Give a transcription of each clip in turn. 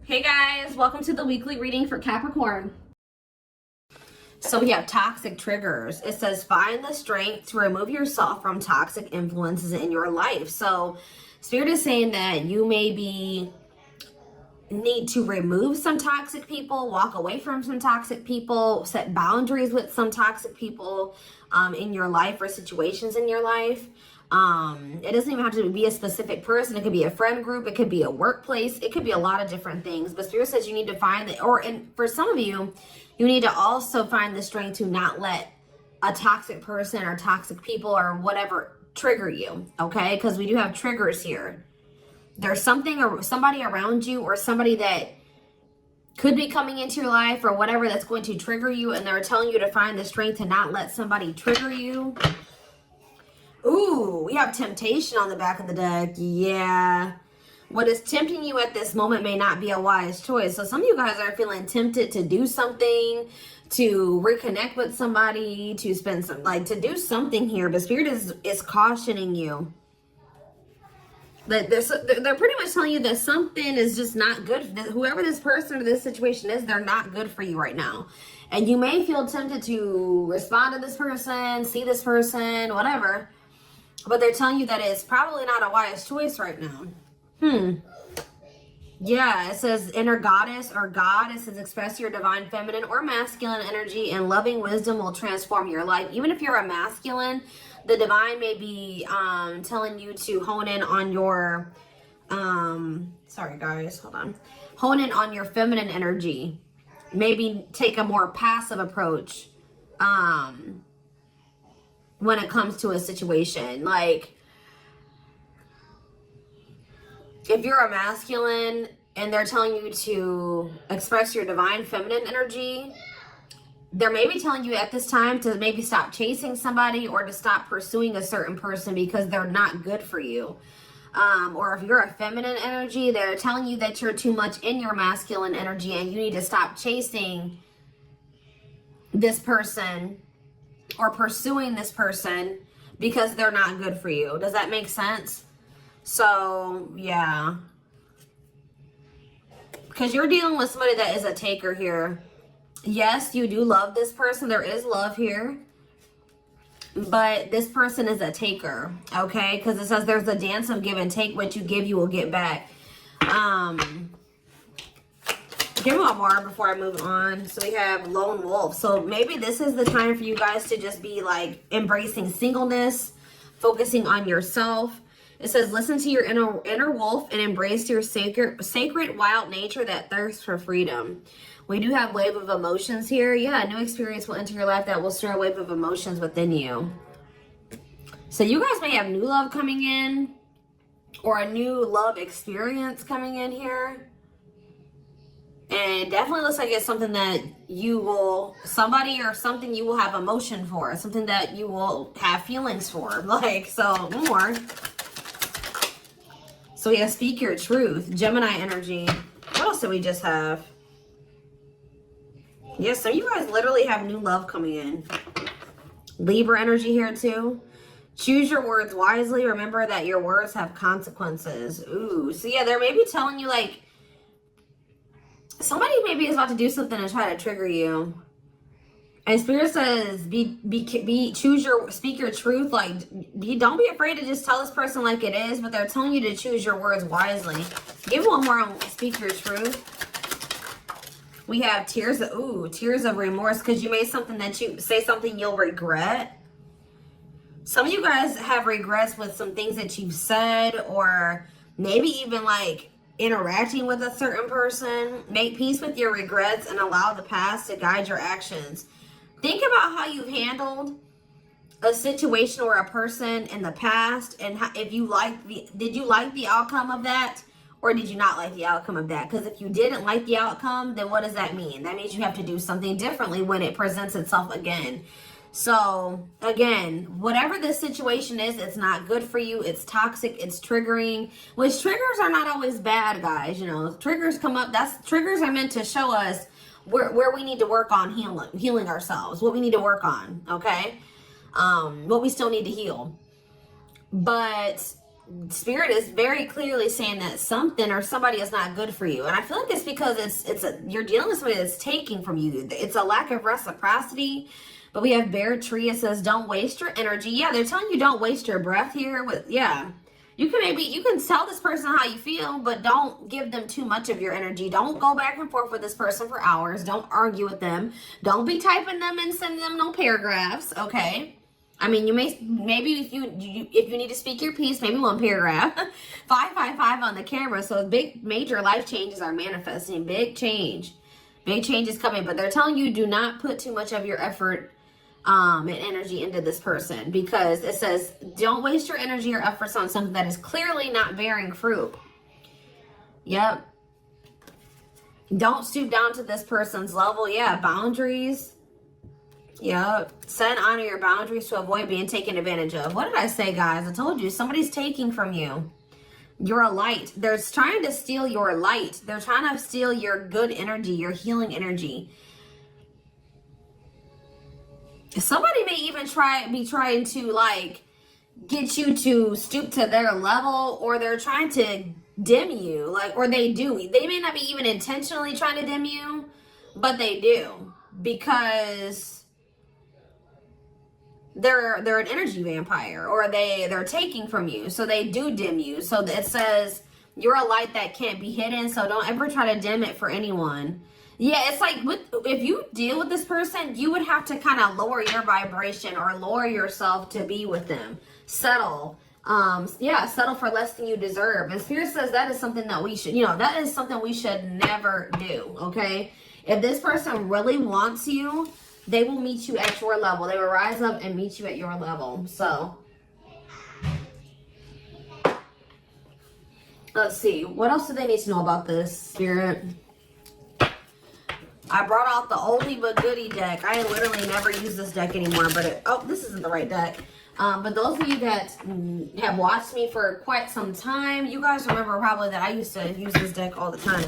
Hey guys, welcome to the weekly reading for Capricorn. So we have toxic triggers. It says find the strength to remove yourself from toxic influences in your life. So Spirit is saying that you maybe need to remove some toxic people, walk away from some toxic people, set boundaries with some toxic people in your life or situations in your life. It doesn't even have to be a specific person. It could be a friend group. It could be a workplace. It could be a lot of different things. But Spirit says you need to find that, and for some of you, you need to also find the strength to not let a toxic person or toxic people or whatever trigger you. Okay, because we do have triggers here. There's something or somebody around you or somebody that could be coming into your life or whatever that's going to trigger you, and they're telling you to find the strength to not let somebody trigger you. Ooh, we have temptation on the back of the deck. Yeah. What is tempting you at this moment may not be a wise choice. So some of you guys are feeling tempted to do something, to reconnect with somebody, to spend some, to do something here. But Spirit is cautioning you. That they're pretty much telling you that something is just not good. That whoever this person or this situation is, they're not good for you right now. And you may feel tempted to respond to this person, see this person, whatever. But they're telling you that it's probably not a wise choice right now. Yeah, it says inner goddess or God. It says express your divine feminine or masculine energy, and loving wisdom will transform your life. Even if you're a masculine, the divine may be telling you to hone in on your, sorry guys, hold on. Hone in on your feminine energy. Maybe take a more passive approach when it comes to a situation. Like, if you're a masculine and they're telling you to express your divine feminine energy, they're maybe telling you at this time to maybe stop chasing somebody or to stop pursuing a certain person because they're not good for you. Or if you're a feminine energy, they're telling you that you're too much in your masculine energy and you need to stop chasing this person or pursuing this person because they're not good for you. Does that make sense? So, yeah. Because you're dealing with somebody that is a taker here. Yes, you do love this person. There is love here. But this person is a taker, okay? Because it says there's a dance of give and take. What you give, you will get back. Give one more before I move on. So we have lone wolf. So maybe this is the time for you guys to just be like embracing singleness, focusing on yourself. It says, listen to your inner wolf and embrace your sacred wild nature that thirsts for freedom. We do have wave of emotions here. Yeah, a new experience will enter your life that will stir a wave of emotions within you. So you guys may have new love coming in or a new love experience coming in here. And it definitely looks like it's something that you will, somebody or something you will have emotion for. Something that you will have feelings for. Like, so more. So we have speak your truth, Gemini energy. What else did we just have? Yes, so you guys literally have new love coming in. Libra energy here too. Choose your words wisely. Remember that your words have consequences. Ooh, so yeah, they're maybe telling you like, somebody maybe is about to do something and try to trigger you. And Spirit says, speak your truth. Like, don't be afraid to just tell this person like it is, but they're telling you to choose your words wisely. Give one more on speak your truth. We have tears of remorse because you made something that you say something you'll regret. Some of you guys have regrets with some things that you've said, or maybe even like interacting with a certain person. Make peace with your regrets and allow the past to guide your actions. Think about how you've handled a situation or a person in the past, and how, if you did you like the outcome of that, or did you not like the outcome of that? Because if you didn't like the outcome, then what does that mean? That means you have to do something differently when it presents itself again. So again, whatever this situation is, it's not good for you. It's toxic. It's triggering. Which triggers are not always bad, guys. You know, triggers come up. Triggers are meant to show us where we need to work on healing ourselves, what we need to work on, okay? What we still need to heal. But Spirit is very clearly saying that something or somebody is not good for you. And I feel like it's because you're dealing with somebody that's taking from you. It's a lack of reciprocity. But we have Bear Tree. It says, don't waste your energy. Yeah, they're telling you don't waste your breath here. Yeah. You can tell this person how you feel, but don't give them too much of your energy. Don't go back and forth with this person for hours. Don't argue with them. Don't be typing them and sending them no paragraphs, okay? I mean, maybe if you need to speak your piece, maybe one paragraph. 555 on the camera. So big, major life changes are manifesting. Big change. Big change is coming. But they're telling you do not put too much of your effort and energy into this person, because it says don't waste your energy or efforts on something that is clearly not bearing fruit. Yep. Don't stoop down to this person's level. Yeah, boundaries. Yep. Set and honor your boundaries to avoid being taken advantage of. What did I say, guys? I told you somebody's taking from you. You're a light. They're trying to steal your light. They're trying to steal your good energy, your healing energy. Somebody may even be trying to like get you to stoop to their level, or they're trying to dim you, like, or they do. They may not be even intentionally trying to dim you, but they do, because they're an energy vampire, or they're taking from you, so they do dim you. So it says you're a light that can't be hidden, so don't ever try to dim it for anyone. Yeah, it's like if you deal with this person, you would have to kind of lower your vibration or lower yourself to be with them. Settle. Yeah, settle for less than you deserve. And Spirit says that is something that we should, that is something we should never do, okay? If this person really wants you, they will meet you at your level. They will rise up and meet you at your level. So, let's see. What else do they need to know about this, Spirit? I brought out the oldie but goodie deck. I literally never use this deck anymore, but this isn't the right deck. But those of you that have watched me for quite some time, you guys remember probably that I used to use this deck all the time.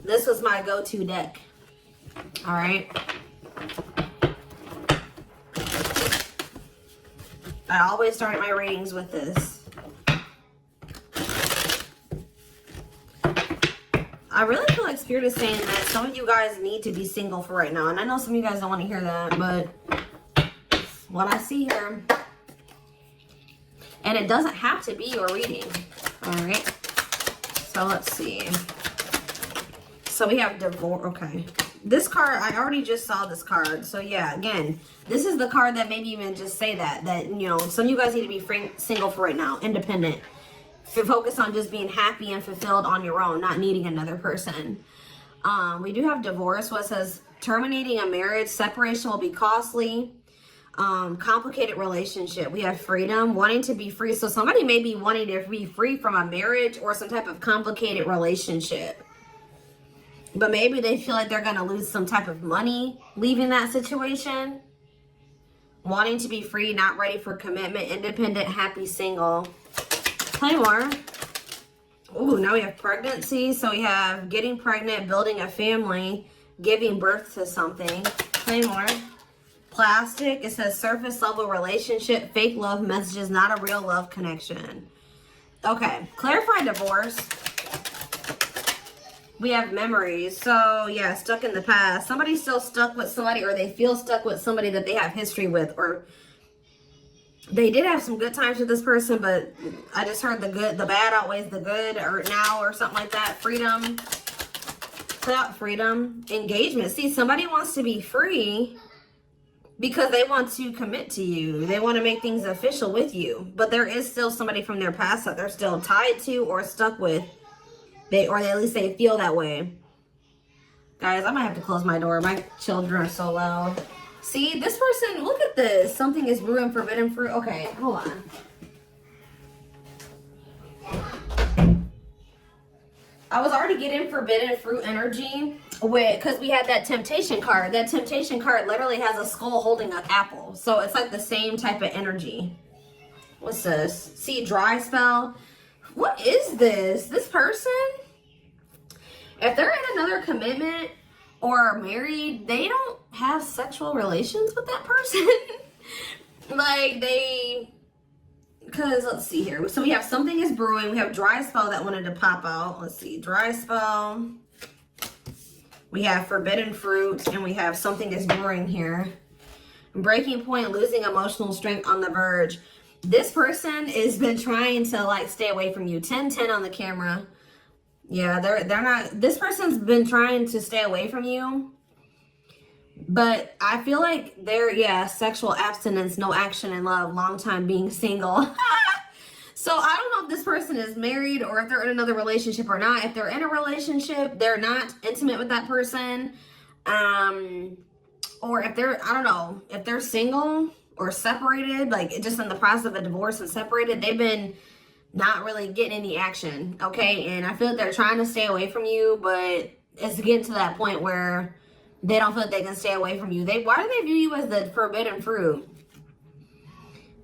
This was my go-to deck. All right. I always start my readings with this. I really feel like Spirit is saying that some of you guys need to be single for right now. And I know some of you guys don't want to hear that, but what I see here. And it doesn't have to be your reading. All right. So let's see. So we have divorce. Okay. This card, I already just saw this card. So yeah, again, this is the card that maybe even just say that some of you guys need to be single for right now, independent. Focus on just being happy and fulfilled on your own, not needing another person. We do have divorce. What says terminating a marriage, separation will be costly. Complicated relationship. We have freedom, wanting to be free. So somebody may be wanting to be free from a marriage or some type of complicated relationship. But maybe they feel like they're going to lose some type of money leaving that situation. Wanting to be free, not ready for commitment, independent, happy, single. Play more. Ooh, now we have pregnancy. So we have getting pregnant, building a family, giving birth to something. Play more. Plastic. It says surface level relationship, fake love messages, not a real love connection. Okay. Clarify divorce. We have memories. So yeah, stuck in the past. Somebody's still stuck with somebody, or they feel stuck with somebody that they have history with, or they did have some good times with this person, but I just heard the bad outweighs the good, or now, or something like that. Freedom. Freedom. Engagement. See, somebody wants to be free because they want to commit to you. They want to make things official with you. But there is still somebody from their past that they're still tied to or stuck with. Or at least they feel that way. Guys, I might have to close my door. My children are so loud. See, this person, look at this. Something is brewing forbidden fruit. Okay, hold on. I was already getting forbidden fruit energy because we had that temptation card. That temptation card literally has a skull holding an apple. So it's like the same type of energy. What's this? See, dry spell. What is this? This person, if they're in another commitment or married, they don't have sexual relations with that person. Like, they because let's see here. So we have something is brewing. We have dry spell that wanted to pop out. Let's see, dry spell. We have forbidden fruit, and we have something is brewing here. Breaking point, losing emotional strength, on the verge. This person has been trying to like stay away from you. 10-10 on the camera. Yeah, they're not. This person's been trying to stay away from you. But I feel like they're, sexual abstinence, no action in love, long time being single. So I don't know if this person is married or if they're in another relationship or not. If they're in a relationship, they're not intimate with that person. Or if they're, I don't know, if they're single or separated, like just in the process of a divorce and separated, they've been not really getting any action, okay? And I feel like they're trying to stay away from you, but it's getting to that point where they don't feel like they can stay away from you. Why do they view you as the forbidden fruit?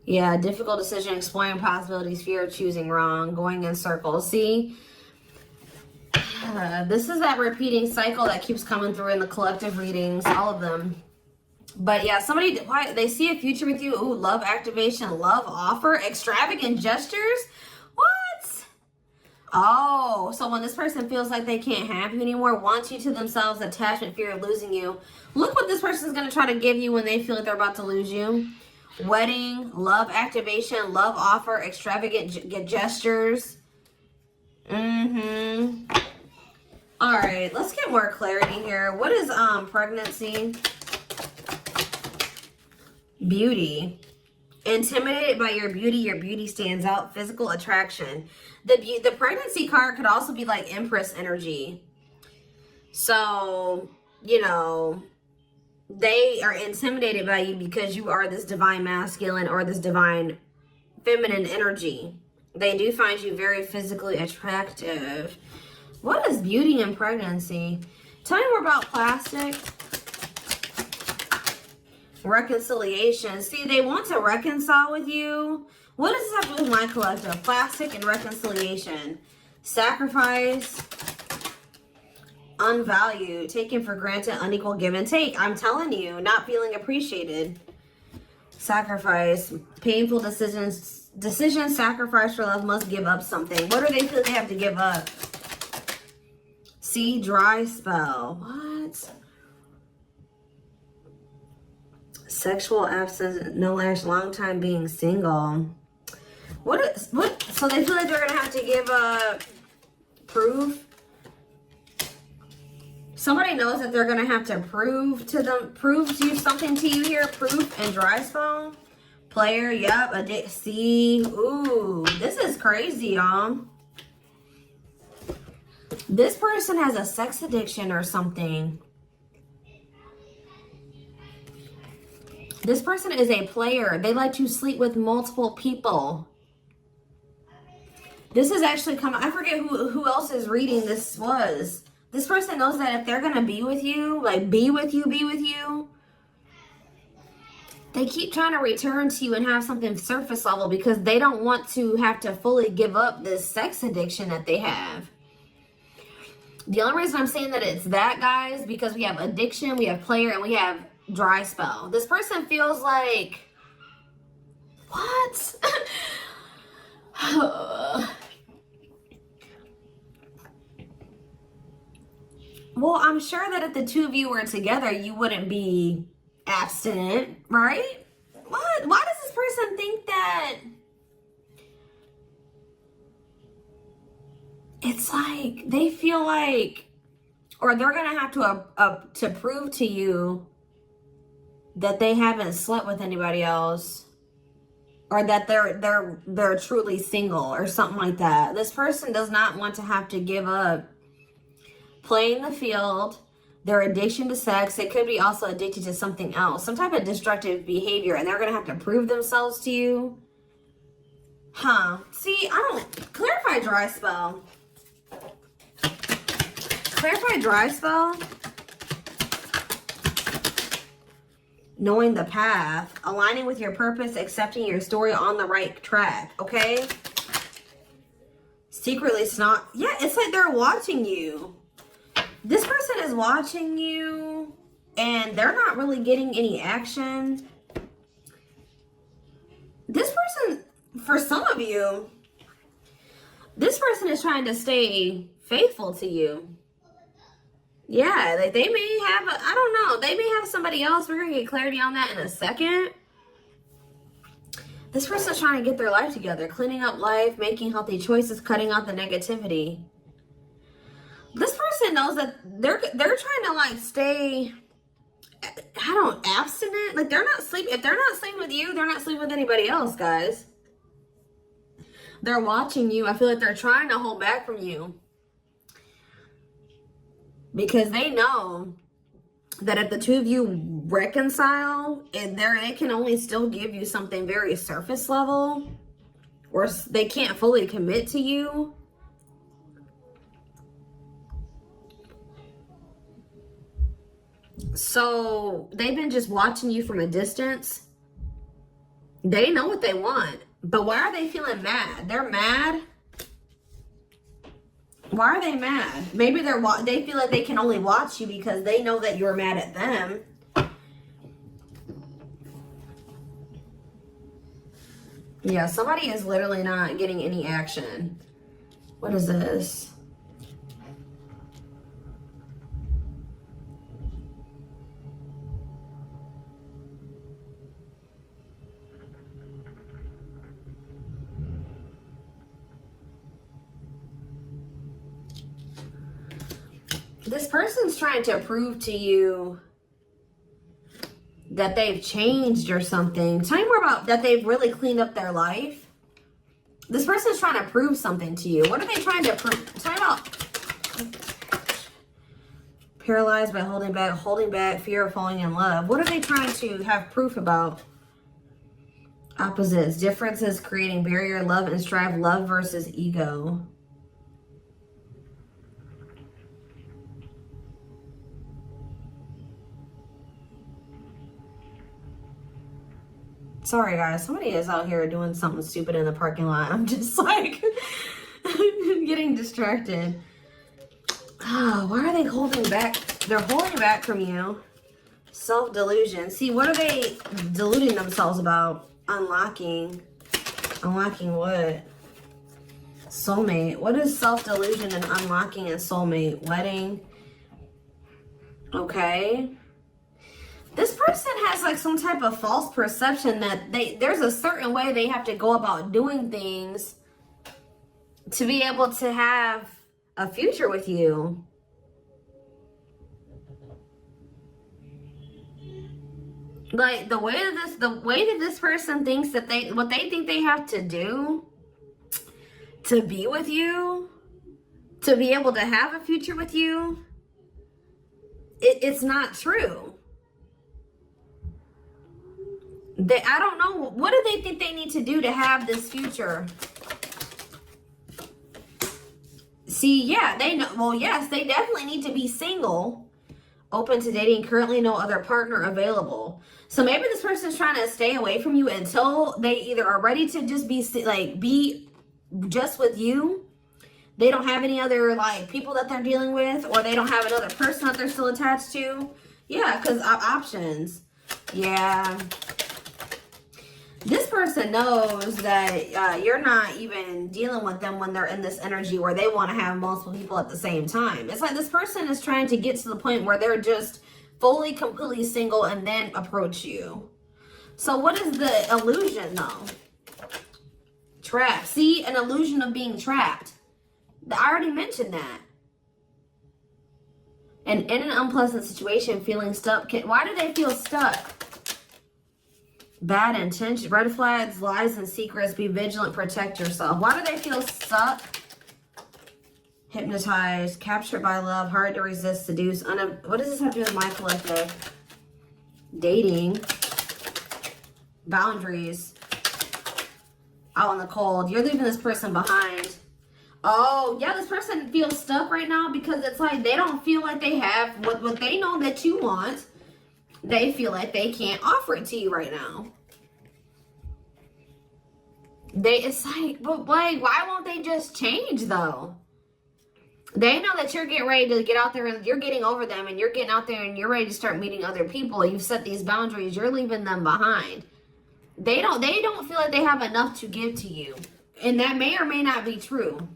Yeah, difficult decision, exploring possibilities, fear of choosing wrong, going in circles. See, this is that repeating cycle that keeps coming through in the collective readings, all of them. But yeah, they see a future with you. Ooh, love activation, love offer, extravagant gestures. What? Oh, so when this person feels like they can't have you anymore, wants you to themselves, attachment, fear of losing you. Look what this person is going to try to give you when they feel like they're about to lose you. Wedding, love activation, love offer, extravagant gestures. All right, let's get more clarity here. What is pregnancy? Beauty. Intimidated by your beauty stands out, physical attraction. The pregnancy card could also be like Empress energy. So, you know, they are intimidated by you because you are this divine masculine or this divine feminine energy. They do find you very physically attractive. What is beauty in pregnancy? Tell me more about plastic. Reconciliation. See, they want to reconcile with you. What does this have to do with my collective? Plastic and reconciliation. Sacrifice. Unvalued. Taken for granted. Unequal give and take. I'm telling you, not feeling appreciated. Sacrifice. Painful decisions. Sacrifice for love. Must give up something. What do they feel they have to give up? See, dry spell. What? Sexual absence, no action, long time being single. What? So they feel like they're gonna have to give proof. Somebody knows that they're gonna have to prove you something to you here. Proof and dry spell. Player, yep. See, ooh, this is crazy, y'all. This person has a sex addiction or something. This person is a player. They like to sleep with multiple people. This is actually coming. I forget who else is reading this was. This person knows that if they're going to be with you, like be with you, they keep trying to return to you and have something surface level because they don't want to have to fully give up this sex addiction that they have. The only reason I'm saying that it's that, guys, because we have addiction, we have player, and we have dry spell. This person feels like, what? Well, I'm sure that if the two of you were together, you wouldn't be abstinent, right? What? Why does this person think that? It's like they feel like, or they're gonna have to prove to you that they haven't slept with anybody else, or that they're truly single or something like that. This person does not want to have to give up playing the field, their addiction to sex. They could be also addicted to something else, some type of destructive behavior, and they're gonna have to prove themselves to you. See, I don't clarify dry spell. Clarify dry spell. Knowing the path, aligning with your purpose, accepting your story, on the right track, okay? Secretly snot. Yeah, it's like they're watching you. This person is watching you and they're not really getting any action. This person for some of you, this person is trying to stay faithful to you. Yeah, like they may have, I don't know, they may have somebody else. We're going to get clarity on that in a second. This person's trying to get their life together, cleaning up life, making healthy choices, cutting out the negativity. This person knows that they're trying to like stay, abstinent. Like they're not sleeping. If they're not sleeping with you, they're not sleeping with anybody else, guys. They're watching you. I feel like they're trying to hold back from you. Because they know that if the two of you reconcile, and they can only still give you something very surface level, or they can't fully commit to you. So they've been just watching you from a distance. They know what they want, but why are they feeling mad? They're mad. Why are they mad? Maybe they feel like they can only watch you because they know that you're mad at them. Yeah, somebody is literally not getting any action. What is this? This person's trying to prove to you that they've changed or something. Tell me more about that they've really cleaned up their life. This person's trying to prove something to you. What are they trying to prove? Tell me about paralyzed by holding back, fear of falling in love. What are they trying to have proof about? Opposites, differences, creating barrier, love and strive, love versus ego. Sorry, guys. Somebody is out here doing something stupid in the parking lot. I'm just like getting distracted. Oh, why are they holding back? They're holding back from you. Self-delusion. See, what are they deluding themselves about? Unlocking. Unlocking what? Soulmate. What is self-delusion and unlocking and soulmate? Wedding. Okay. This person has like some type of false perception that there's a certain way they have to go about doing things to be able to have a future with you. Like the way that this person thinks that what they think they have to do to be with you, to be able to have a future with you, it's not true. I don't know. What do they think they need to do to have this future? See, yeah, they know. Well, yes, they definitely need to be single, open to dating, currently no other partner available. So maybe this person's trying to stay away from you until they either are ready to just be just with you. They don't have any other like people that they're dealing with, or they don't have another person that they're still attached to. Yeah, because options. Yeah. This person knows that you're not even dealing with them when they're in this energy where they want to have multiple people at the same time. It's like this person is trying to get to the point where they're just fully, completely single and then approach you. So what is the illusion though? Trapped. See, an illusion of being trapped. I already mentioned that. And in an unpleasant situation, feeling stuck. Why do they feel stuck? Bad intention, red flags, lies and secrets, be vigilant, protect yourself. Why do they feel stuck? Hypnotized, captured by love, hard to resist, seduce. What does this have to do with my collective? Dating. Boundaries. Out in the cold. You're leaving this person behind. Oh, yeah, this person feels stuck right now because it's like they don't feel like they have what they know that you want. They feel like they can't offer it to you right now. It's like, but like, why won't they just change though? They know that you're getting ready to get out there and you're getting over them and you're getting out there and you're ready to start meeting other people. You've set these boundaries. You're leaving them behind. They don't feel like they have enough to give to you. And that may or may not be true.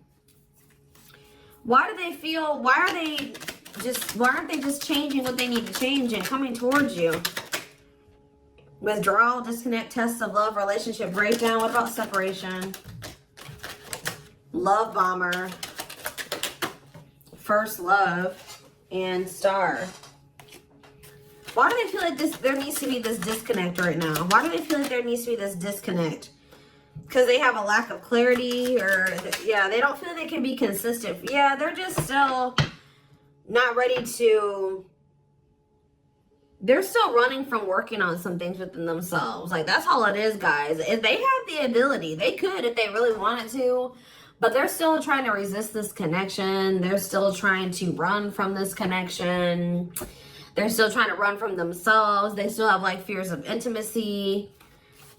Why do they feel, why aren't they just changing what they need to change and coming towards you? Withdrawal, disconnect, test of love, relationship breakdown. What about separation? Love bomber, first love, and star. Why do they feel like there needs to be this disconnect right now? Why do they feel like there needs to be this disconnect? Because they have a lack of clarity, or yeah, they don't feel they can be consistent. Yeah, they're just still not ready to, they're still running from working on some things within themselves. Like, that's all it is, guys. If they have the ability, they could if they really wanted to, but they're still trying to resist this connection. They're still trying to run from this connection. They're still trying to run from themselves. They still have like fears of intimacy.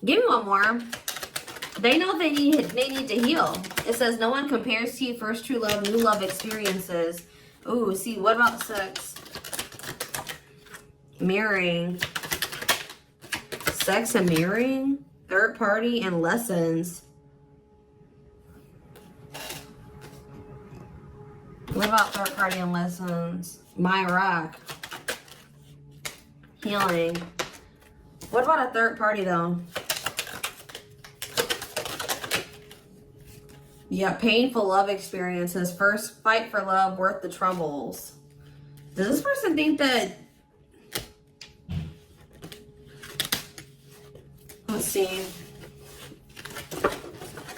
Give me one more. They know they need to heal. It says no one compares to you, first true love, new love experiences. Ooh, see, what about sex? Mirroring. Sex and mirroring. Third party and lessons. What about third party and lessons? My rock. Healing. What about a third party though? Yeah, painful love experiences. First fight for love, worth the troubles. Does this person think that... Let's see.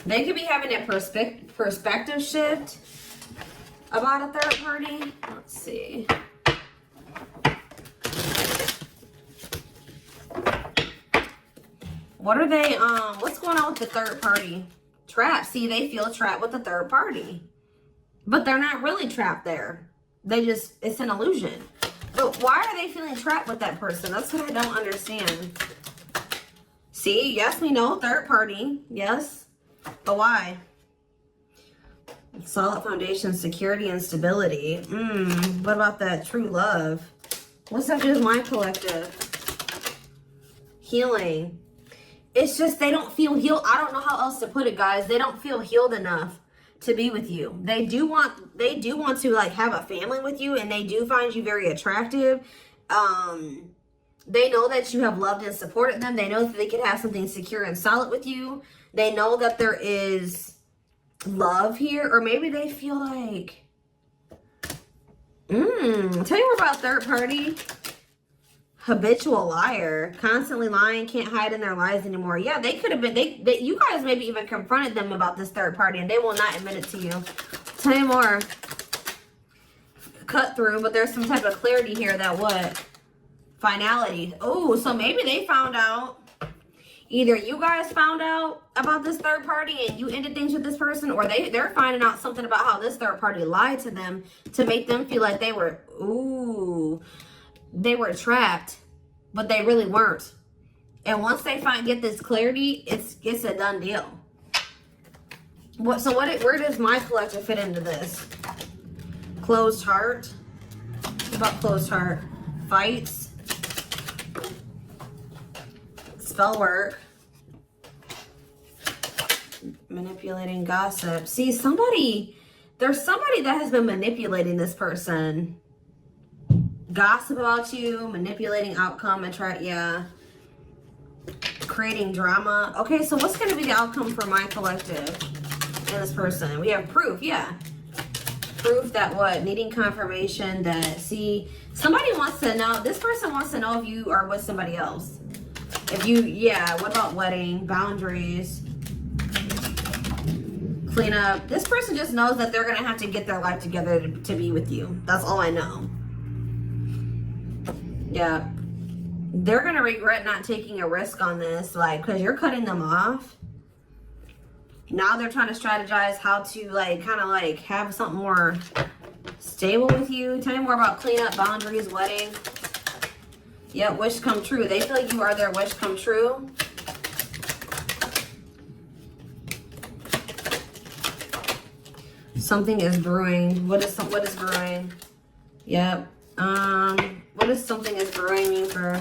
They could be having a perspective shift about a third party. Let's see. What are they, what's going on with the third party? Trapped. See, they feel trapped with the third party. But they're not really trapped there. They just, it's an illusion. But why are they feeling trapped with that person? That's what I don't understand. See, yes, we know, third party. Yes. But why? Solid foundation, security, and stability. What about that true love? What's up with my collective? Healing. It's just they don't feel healed. I don't know how else to put it, guys. They don't feel healed enough to be with you. They do want to like have a family with you, and they do find you very attractive. They know that you have loved and supported them. They know that they could have something secure and solid with you. They know that there is love here, or maybe they feel like tell you more about third party. Habitual liar, constantly lying, can't hide in their lies anymore. Yeah, they could have been, you guys maybe even confronted them about this third party, and they will not admit it to you. Tell you more. Cut through, but there's some type of clarity here that what? Finality. Oh, so maybe they found out. Either you guys found out about this third party and you ended things with this person, or they're finding out something about how this third party lied to them to make them feel like they were, they were trapped, but they really weren't. And once they get this clarity, it's a done deal. Where does my collective fit into this? Closed heart. What about closed heart? Fights. Spell work. Manipulating, gossip. See, there's somebody that has been manipulating this person. Gossip about you, manipulating outcome, creating drama. Okay, so what's going to be the outcome for my collective and this person? We have proof, proof that what? Needing confirmation that, see, somebody wants to know, this person wants to know if you are with somebody else. If you, what about wedding, boundaries, clean up. This person just knows that they're going to have to get their life together to be with you. That's all I know. Yeah, they're going to regret not taking a risk on this, like, because you're cutting them off. Now they're trying to strategize how to, like, kind of, like, have something more stable with you. Tell me more about cleanup, boundaries, wedding. Yeah, wish come true. They feel like you are their wish come true. Something is brewing. What is brewing? Yep. What does something is brewing mean for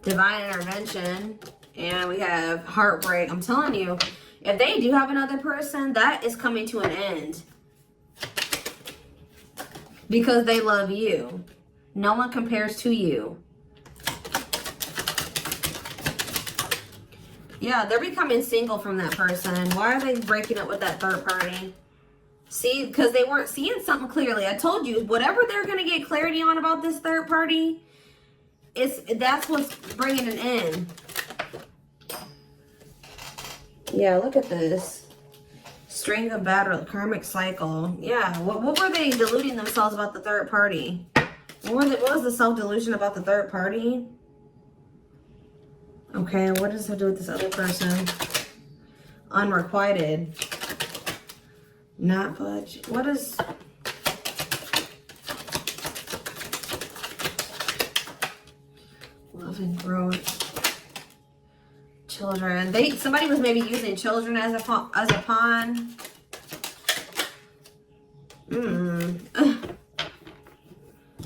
divine intervention And we have heartbreak. I'm telling you, if they do have another person, that is coming to an end. Because they love you. No one compares to you. Yeah, they're becoming single from that person. Why are they breaking up with that third party? See, because they weren't seeing something clearly. I told you, whatever they're going to get clarity on about this third party, that's what's bringing an end. Yeah, look at this. String of battle, karmic cycle. Yeah, what were they deluding themselves about the third party? What was the self-delusion about the third party? Okay, what does it have to do with this other person? Unrequited. Not budge. What is... Love and growth. Children. Somebody was maybe using children as a pawn.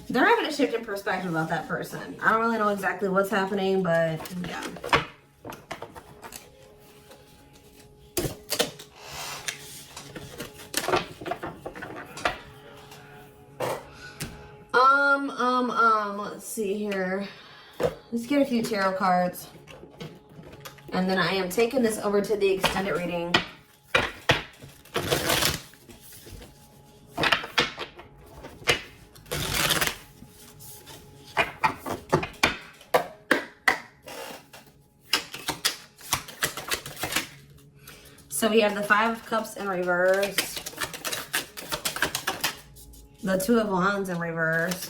They're having a shift in perspective about that person. I don't really know exactly what's happening, but yeah. Let's see here. Let's get a few tarot cards. And then I am taking this over to the extended reading. So we have the Five of Cups in reverse, the Two of Wands in reverse,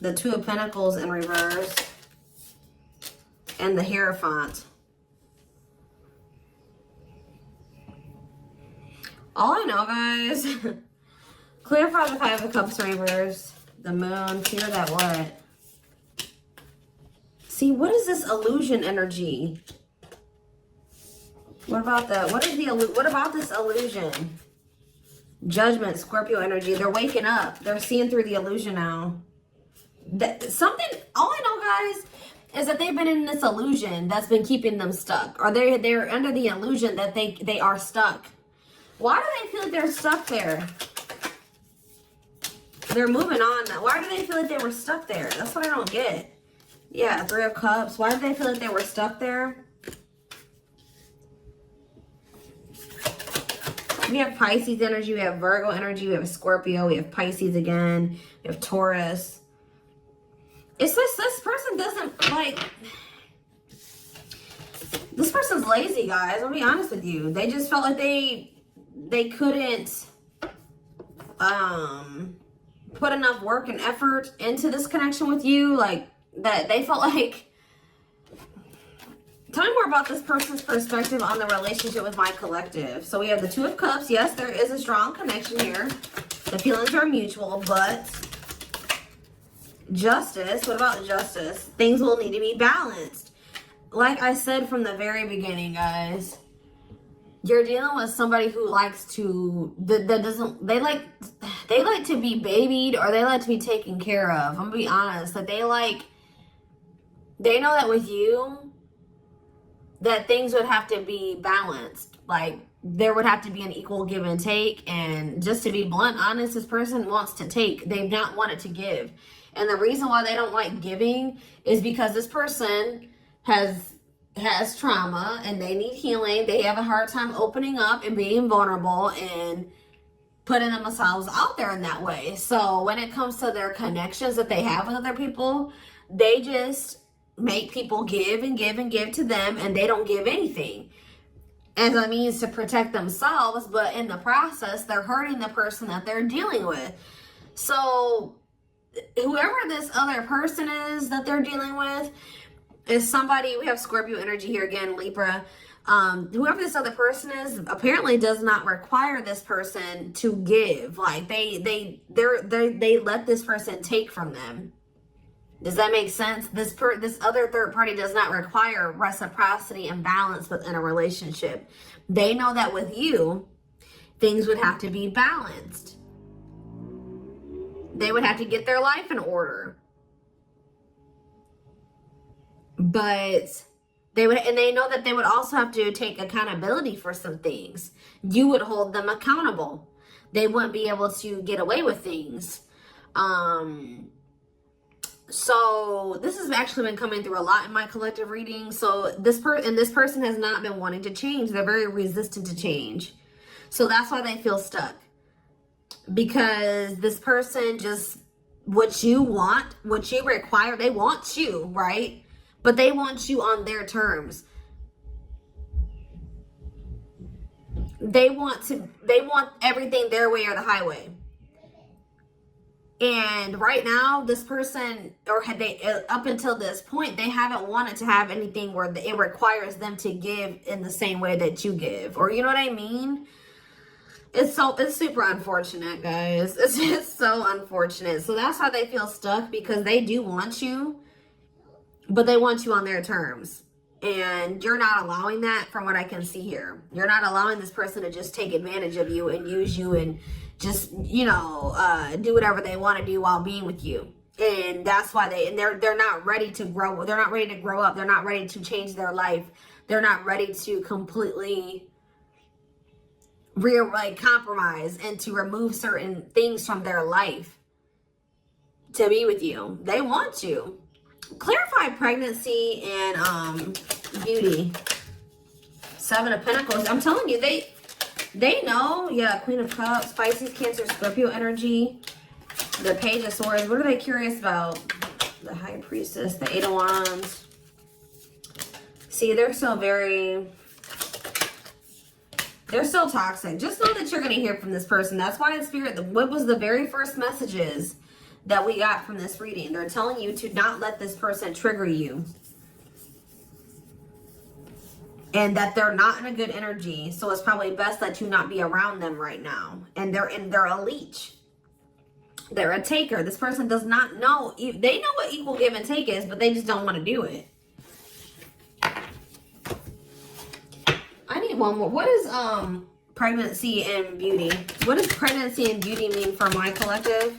the Two of Pentacles in reverse, and the Hierophant. All I know, guys, clarify the Five of Cups in reverse, the Moon, clear that what? See, what is this illusion energy? What about this illusion? Judgment, Scorpio energy. They're waking up. They're seeing through the illusion now. All I know, guys, is that they've been in this illusion that's been keeping them stuck. Or they're under the illusion that they are stuck. Why do they feel like they're stuck there? They're moving on now. Why do they feel like they were stuck there? That's what I don't get. Yeah, Three of Cups. Why do they feel like they were stuck there? We have Pisces energy, we have Virgo energy, we have Scorpio, we have Pisces again, we have Taurus. It's this person doesn't like... This person's lazy, guys. I'll be honest with you. They just felt like they couldn't put enough work and effort into this connection with you. Like, that they felt like... Tell me more about this person's perspective on the relationship with my collective. So we have the Two of Cups. Yes, there is a strong connection here. The feelings are mutual, but Justice. What about Justice? Things will need to be balanced. Like I said from the very beginning, guys, you're dealing with somebody who likes to they like to be babied, or they like to be taken care of. I'm gonna be honest, that they know that with you, that things would have to be balanced. Like, there would have to be an equal give and take. And just to be blunt, honest, this person wants to take. They've not wanted to give. And the reason why they don't like giving is because this person has trauma and they need healing. They have a hard time opening up and being vulnerable and putting themselves out there in that way. So when it comes to their connections that they have with other people, they just make people give and give and give to them, and they don't give anything as a means to protect themselves, but in the process they're hurting the person that they're dealing with. So whoever this other person is that they're dealing with is somebody, we have Scorpio energy here again, Libra. Whoever this other person is apparently does not require this person to give. Like, they let this person take from them. Does that make sense? This other third party does not require reciprocity and balance within a relationship. They know that with you, things would have to be balanced. They would have to get their life in order. But they would, and they know that they would also have to take accountability for some things. You would hold them accountable. They wouldn't be able to get away with things. So this has actually been coming through a lot in my collective reading. So this person has not been wanting to change. They're very resistant to change. So that's why they feel stuck. Because this person just, what you want, what you require, they want you, right? But they want you on their terms. They want everything their way or the highway. And right now, this person, or had they, up until this point, they haven't wanted to have anything where it requires them to give in the same way that you give. Or you know what I mean? It's super unfortunate, guys. It's just so unfortunate. So that's why they feel stuck, because they do want you, but they want you on their terms. And you're not allowing that, from what I can see here. You're not allowing this person to just take advantage of you and use you and just, you know, do whatever they want to do while being with you. And that's why they're not ready to grow. They're not ready to grow up. They're not ready to change their life. They're not ready to completely compromise and to remove certain things from their life to be with you. They want you. Clarify pregnancy and beauty. 7 of Pentacles. I'm telling you, they know. Yeah, Queen of Cups, Pisces, Cancer, Scorpio energy. The Page of Swords. What are they curious about? The High Priestess, the 8 of Wands. See, they're so toxic. Just know that you're going to hear from this person. That's why in Spirit, what was the very first messages that we got from this reading? They're telling you to not let this person trigger you. And that they're not in a good energy. So it's probably best that you not be around them right now. And they're a leech. They're a taker. This person does not know. They know what equal give and take is, but they just don't want to do it. I need one more. What is pregnancy and beauty? What does pregnancy and beauty mean for my collective?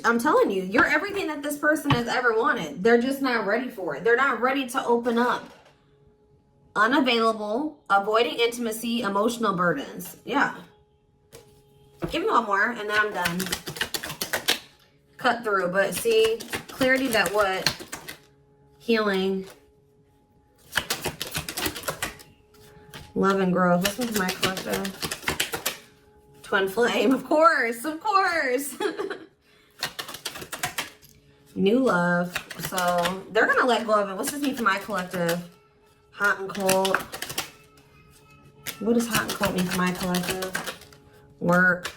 I'm telling you, you're everything that this person has ever wanted. They're just not ready for it. They're not ready to open up. Unavailable, avoiding intimacy, emotional burdens. Yeah. Give me one more and then I'm done. Cut through, but see, clarity that what? Healing. Love and growth. This one's my collective. Twin flame, of course, of course. New love. So they're gonna let go of it. What's this mean for my collective? Hot and cold. What does hot and cold mean for my collective? Work.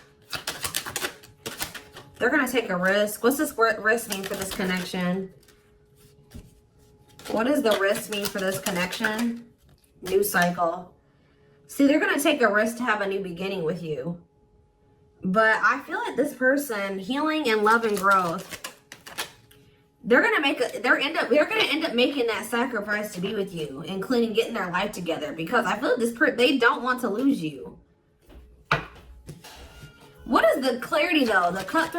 They're gonna take a risk. What's this risk mean for this connection? What does the risk mean for this connection? New cycle. See, they're going to take a risk to have a new beginning with you. But I feel like this person, healing and love and growth, they're going to end up making that sacrifice to be with you, including getting their life together, because I feel like they don't want to lose you. What is the clarity though? The cut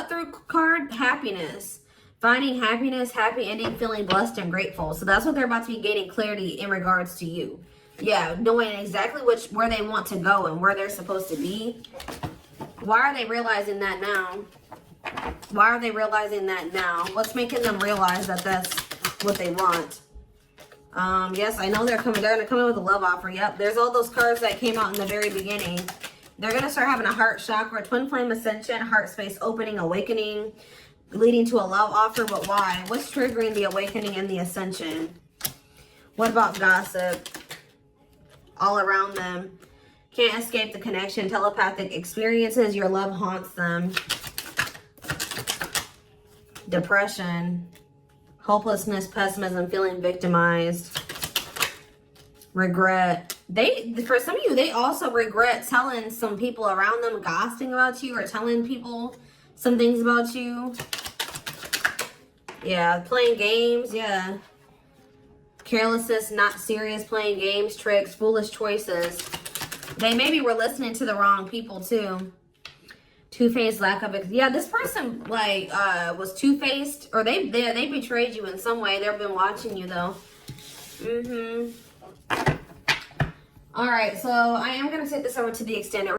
through card, happiness. Finding happiness, happy ending, feeling blessed and grateful. So that's what they're about to be gaining clarity in regards to you. Yeah, knowing exactly where they want to go and where they're supposed to be. Why are they realizing that now? Why are they realizing that now? What's making them realize that that's what they want? Yes, I know they're going to come in with a love offer. Yep, there's all those cards that came out in the very beginning. They're going to start having a heart chakra, twin flame ascension, heart space opening, awakening, leading to a love offer. But why? What's triggering the awakening and the ascension? What about gossip? All around them. Can't escape the connection. Telepathic experiences. Your love haunts them. Depression. Hopelessness, pessimism, feeling victimized. Regret. For some of you, they also regret telling some people around them, gossiping about you, or telling people some things about you. Yeah, playing games. Yeah. Carelessness, not serious, playing games, tricks, foolish choices. They maybe were listening to the wrong people too. Two-faced, lack of yeah. This person like was two-faced, or they betrayed you in some way. They've been watching you though. All right, so I am gonna take this over to the extended.